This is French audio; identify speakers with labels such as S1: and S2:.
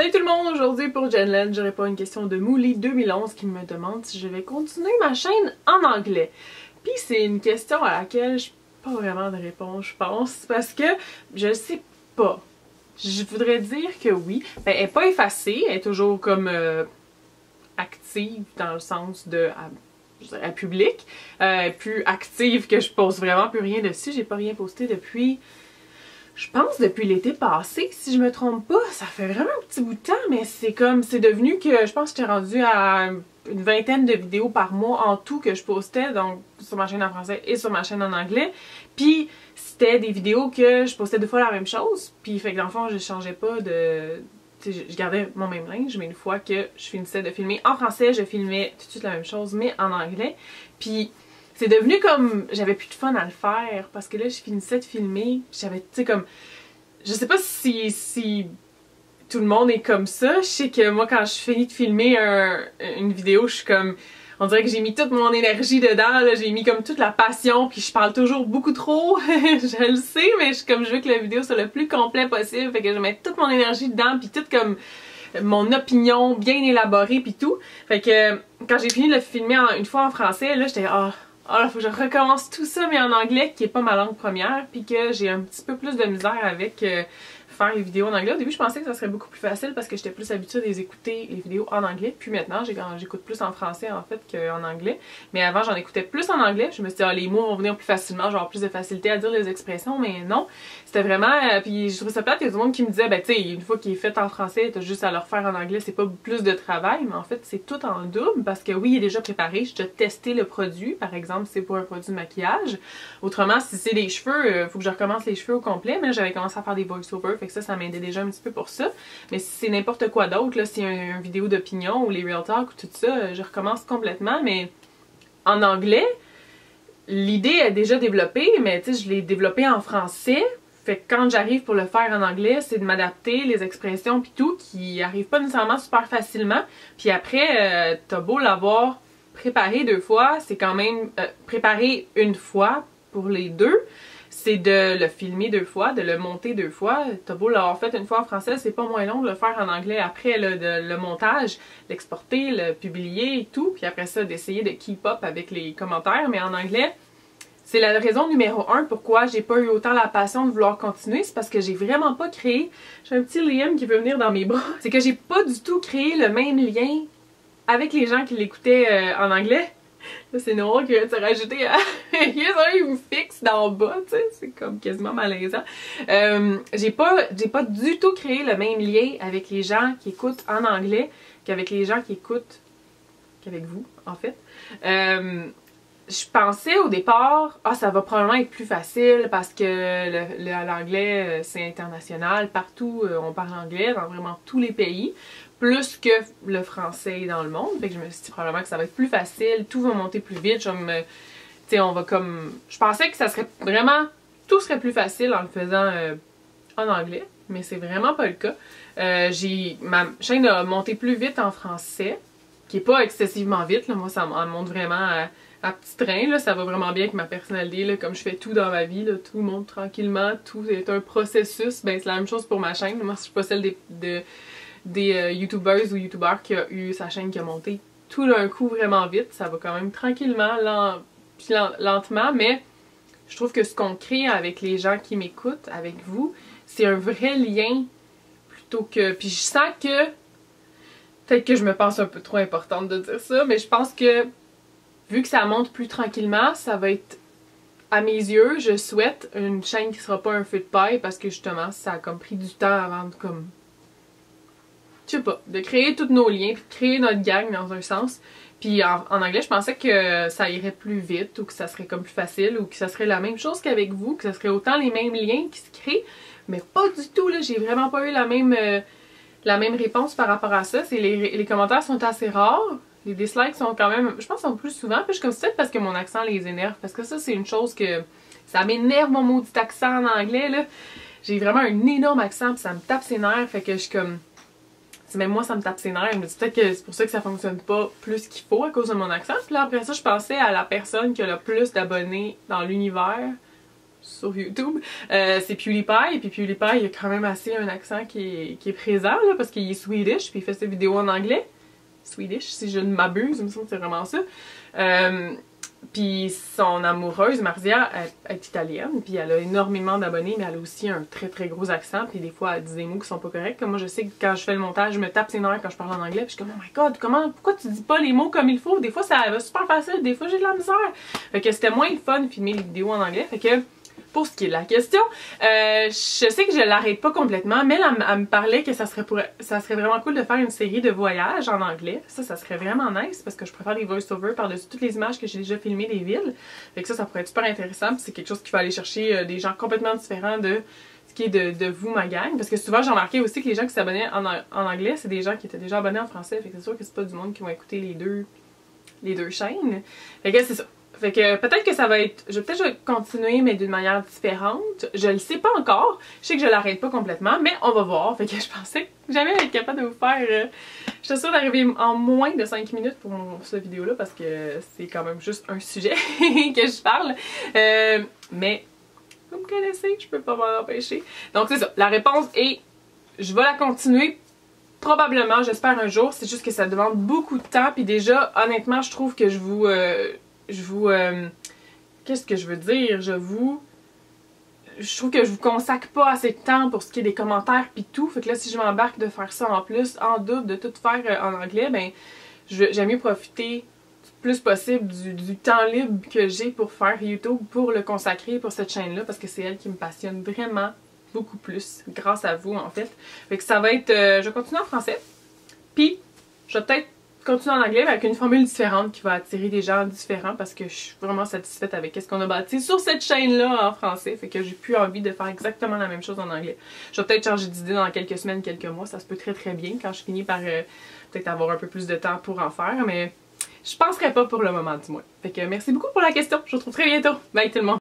S1: Salut tout le monde! Aujourd'hui pour Jenlen, je réponds à une question de Mouli 2011 qui me demande si je vais continuer ma chaîne en anglais. Puis c'est une question à laquelle je n'ai pas vraiment de réponse, je pense, parce que je ne sais pas. Je voudrais dire que oui. Ben, elle n'est pas effacée, elle est toujours comme active dans le sens de je dirais public. Plus active que je poste vraiment plus rien dessus. J'ai pas rien posté depuis... Je pense depuis l'été passé, si je me trompe pas. Ça fait vraiment un petit bout de temps, mais c'est comme, c'est devenu que je pense que j'étais rendue à une vingtaine de vidéos par mois en tout que je postais, donc sur ma chaîne en français et sur ma chaîne en anglais. Puis c'était des vidéos que je postais deux fois la même chose, puis fait que dans le fond je changeais pas de... Je gardais mon même linge, mais une fois que je finissais de filmer en français, je filmais tout de suite la même chose, mais en anglais. Puis c'est devenu comme... J'avais plus de fun à le faire parce que là, je finissais de filmer. J'avais, tu sais, comme... Je sais pas si tout le monde est comme ça. Je sais que moi, quand je finis de filmer une vidéo, je suis comme... On dirait que j'ai mis toute mon énergie dedans, j'ai mis comme toute la passion, puis je parle toujours beaucoup trop. Je le sais, mais je veux que la vidéo soit le plus complet possible. Fait que je mets toute mon énergie dedans, puis toute comme... mon opinion bien élaborée, puis tout. Fait que quand j'ai fini de le filmer une fois en français, là, j'étais... Ah, là, faut que je recommence tout ça, mais en anglais, qui est pas ma langue première, puis que j'ai un petit peu plus de misère avec faire les vidéos en anglais. Au début, je pensais que ça serait beaucoup plus facile parce que j'étais plus habituée à écouter les vidéos en anglais. Puis maintenant, j'écoute plus en français, en fait, qu'en anglais. Mais avant, j'en écoutais plus en anglais. Je me suis dit, ah, les mots vont venir plus facilement, je vais avoir plus de facilité à dire les expressions, mais non. C'était vraiment... puis je trouvais ça plate, il y a du monde qui me disait, ben, tu sais, une fois qu'il est fait en français, t'as juste à le refaire en anglais, c'est pas plus de travail, mais en fait, c'est tout en double parce que oui, il est déjà préparé. J'ai déjà testé le produit, par exemple, c'est pour un produit de maquillage. Autrement, si c'est les cheveux, faut que je recommence les cheveux au complet, mais j'avais commencé à faire des voice-overs, fait que ça m'aidait déjà un petit peu pour ça. Mais si c'est n'importe quoi d'autre, là, si une vidéo d'opinion ou les real talk ou tout ça, je recommence complètement, mais en anglais, l'idée est déjà développée, mais tu sais, je l'ai développée en français. Fait que quand j'arrive pour le faire en anglais, c'est de m'adapter, les expressions pis tout, qui arrivent pas nécessairement super facilement. Puis après, t'as beau l'avoir préparé deux fois, c'est quand même préparé une fois pour les deux. C'est de le filmer deux fois, de le monter deux fois. T'as beau l'avoir fait une fois en français, c'est pas moins long de le faire en anglais après, là, le montage, l'exporter, le publier et tout. Puis après ça, d'essayer de keep up avec les commentaires. Mais en anglais, c'est la raison numéro 1 pourquoi j'ai pas eu autant la passion de vouloir continuer. C'est parce que j'ai vraiment pas créé... J'ai un petit Liam qui veut venir dans mes bras. C'est que j'ai pas du tout créé le même lien avec les gens qui l'écoutaient en anglais. Là, c'est Noah qui vient de se rajouter à... Il y a un qui me fixe d'en bas, tu sais, c'est comme quasiment malaisant. J'ai pas du tout créé le même lien avec les gens qui écoutent en anglais qu'avec les gens qui écoutent... qu'avec vous, en fait. Je pensais au départ, ah, ça va probablement être plus facile parce que l'anglais, c'est international. Partout, on parle anglais, dans vraiment tous les pays. Plus que le français dans le monde. Fait que je me suis dit probablement que ça va être plus facile, tout va monter plus vite. Tu sais, on va comme... Je pensais que ça serait vraiment... Tout serait plus facile en le faisant en anglais, mais c'est vraiment pas le cas. Ma chaîne a monté plus vite en français, qui est pas excessivement vite, là. Moi, ça monte vraiment à petit train, là. Ça va vraiment bien avec ma personnalité, là. Comme je fais tout dans ma vie, là, tout monte tranquillement, tout est un processus. Ben, c'est la même chose pour ma chaîne. Moi, je suis pas celle des youtubeuses ou youtubeurs qui a eu sa chaîne qui a monté tout d'un coup vraiment vite. Ça va quand même tranquillement, lentement, mais je trouve que ce qu'on crée avec les gens qui m'écoutent, avec vous, c'est un vrai lien plutôt que... Puis je sens que... Peut-être que je me pense un peu trop importante de dire ça, mais je pense que vu que ça monte plus tranquillement, ça va être... À mes yeux, je souhaite une chaîne qui sera pas un feu de paille parce que justement, ça a comme pris du temps avant de comme... Je sais pas, de créer tous nos liens, puis de créer notre gang dans un sens. Puis en anglais, je pensais que ça irait plus vite, ou que ça serait comme plus facile, ou que ça serait la même chose qu'avec vous, que ça serait autant les mêmes liens qui se créent, mais pas du tout, là, j'ai vraiment pas eu la même réponse par rapport à ça. Les commentaires sont assez rares, les dislikes sont quand même, je pense, sont plus souvent, puis je suis comme c'est peut-être parce que mon accent les énerve, parce que ça, c'est une chose que, ça m'énerve mon maudit accent en anglais, là. J'ai vraiment un énorme accent, puis ça me tape ses nerfs, fait que je suis comme... Même moi, ça me tape ses nerfs. Je me dis peut-être que c'est pour ça que ça fonctionne pas plus qu'il faut à cause de mon accent. Puis là, après ça, je pensais à la personne qui a le plus d'abonnés dans l'univers sur YouTube, c'est PewDiePie, et puis PewDiePie, il a quand même assez un accent qui est présent, là, parce qu'il est Swedish, puis il fait ses vidéos en anglais. Swedish, si je ne m'abuse, il me semble que c'est vraiment ça. Puis son amoureuse, Marzia, est italienne, puis elle a énormément d'abonnés, mais elle a aussi un très très gros accent, puis des fois elle dit des mots qui sont pas corrects. Comme moi, je sais que quand je fais le montage, je me tape ses nerfs quand je parle en anglais, puis je suis comme oh my god, pourquoi tu dis pas les mots comme il faut? Des fois ça va super facile, des fois j'ai de la misère. Fait que c'était moins le fun de filmer les vidéos en anglais, fait que pour ce qui est de la question, je sais que je l'arrête pas complètement, mais elle me parlait que ça serait vraiment cool de faire une série de voyages en anglais. Ça serait vraiment nice parce que je préfère les voice-over par-dessus toutes les images que j'ai déjà filmées des villes. Fait que ça pourrait être super intéressant. C'est quelque chose qui va aller chercher des gens complètement différents de ce qui est de vous, ma gang. Parce que souvent, j'ai remarqué aussi que les gens qui s'abonnaient en anglais, c'est des gens qui étaient déjà abonnés en français. Fait que c'est sûr que c'est pas du monde qui vont écouter les deux chaînes. Fait que c'est ça. Fait que peut-être que ça va être... Je vais continuer, mais d'une manière différente. Je le sais pas encore. Je sais que je l'arrête pas complètement, mais on va voir. Fait que je pensais jamais être capable de vous faire... Je suis sûre d'arriver en moins de 5 minutes pour cette vidéo-là, parce que c'est quand même juste un sujet que je parle. Mais vous me connaissez, je peux pas m'en empêcher. Donc c'est ça. La réponse est... Je vais la continuer. Probablement, j'espère un jour. C'est juste que ça demande beaucoup de temps. Puis déjà, honnêtement, je trouve que qu'est-ce que je veux dire? Je trouve que je vous consacre pas assez de temps pour ce qui est des commentaires pis tout. Fait que là, si je m'embarque de faire ça en plus, en double, de tout faire en anglais, ben, j'aime mieux profiter du plus possible du temps libre que j'ai pour faire YouTube, pour le consacrer pour cette chaîne-là, parce que c'est elle qui me passionne vraiment beaucoup plus, grâce à vous, en fait. Fait que ça va être... je vais continuer en français, puis je vais peut-être continuer en anglais mais avec une formule différente qui va attirer des gens différents parce que je suis vraiment satisfaite avec ce qu'on a bâti sur cette chaîne-là en français. Fait que j'ai plus envie de faire exactement la même chose en anglais. Je vais peut-être changer d'idée dans quelques semaines, quelques mois. Ça se peut très très bien quand je finis par peut-être avoir un peu plus de temps pour en faire. Mais je penserais pas pour le moment du moins. Fait que merci beaucoup pour la question. Je vous retrouve très bientôt. Bye tout le monde!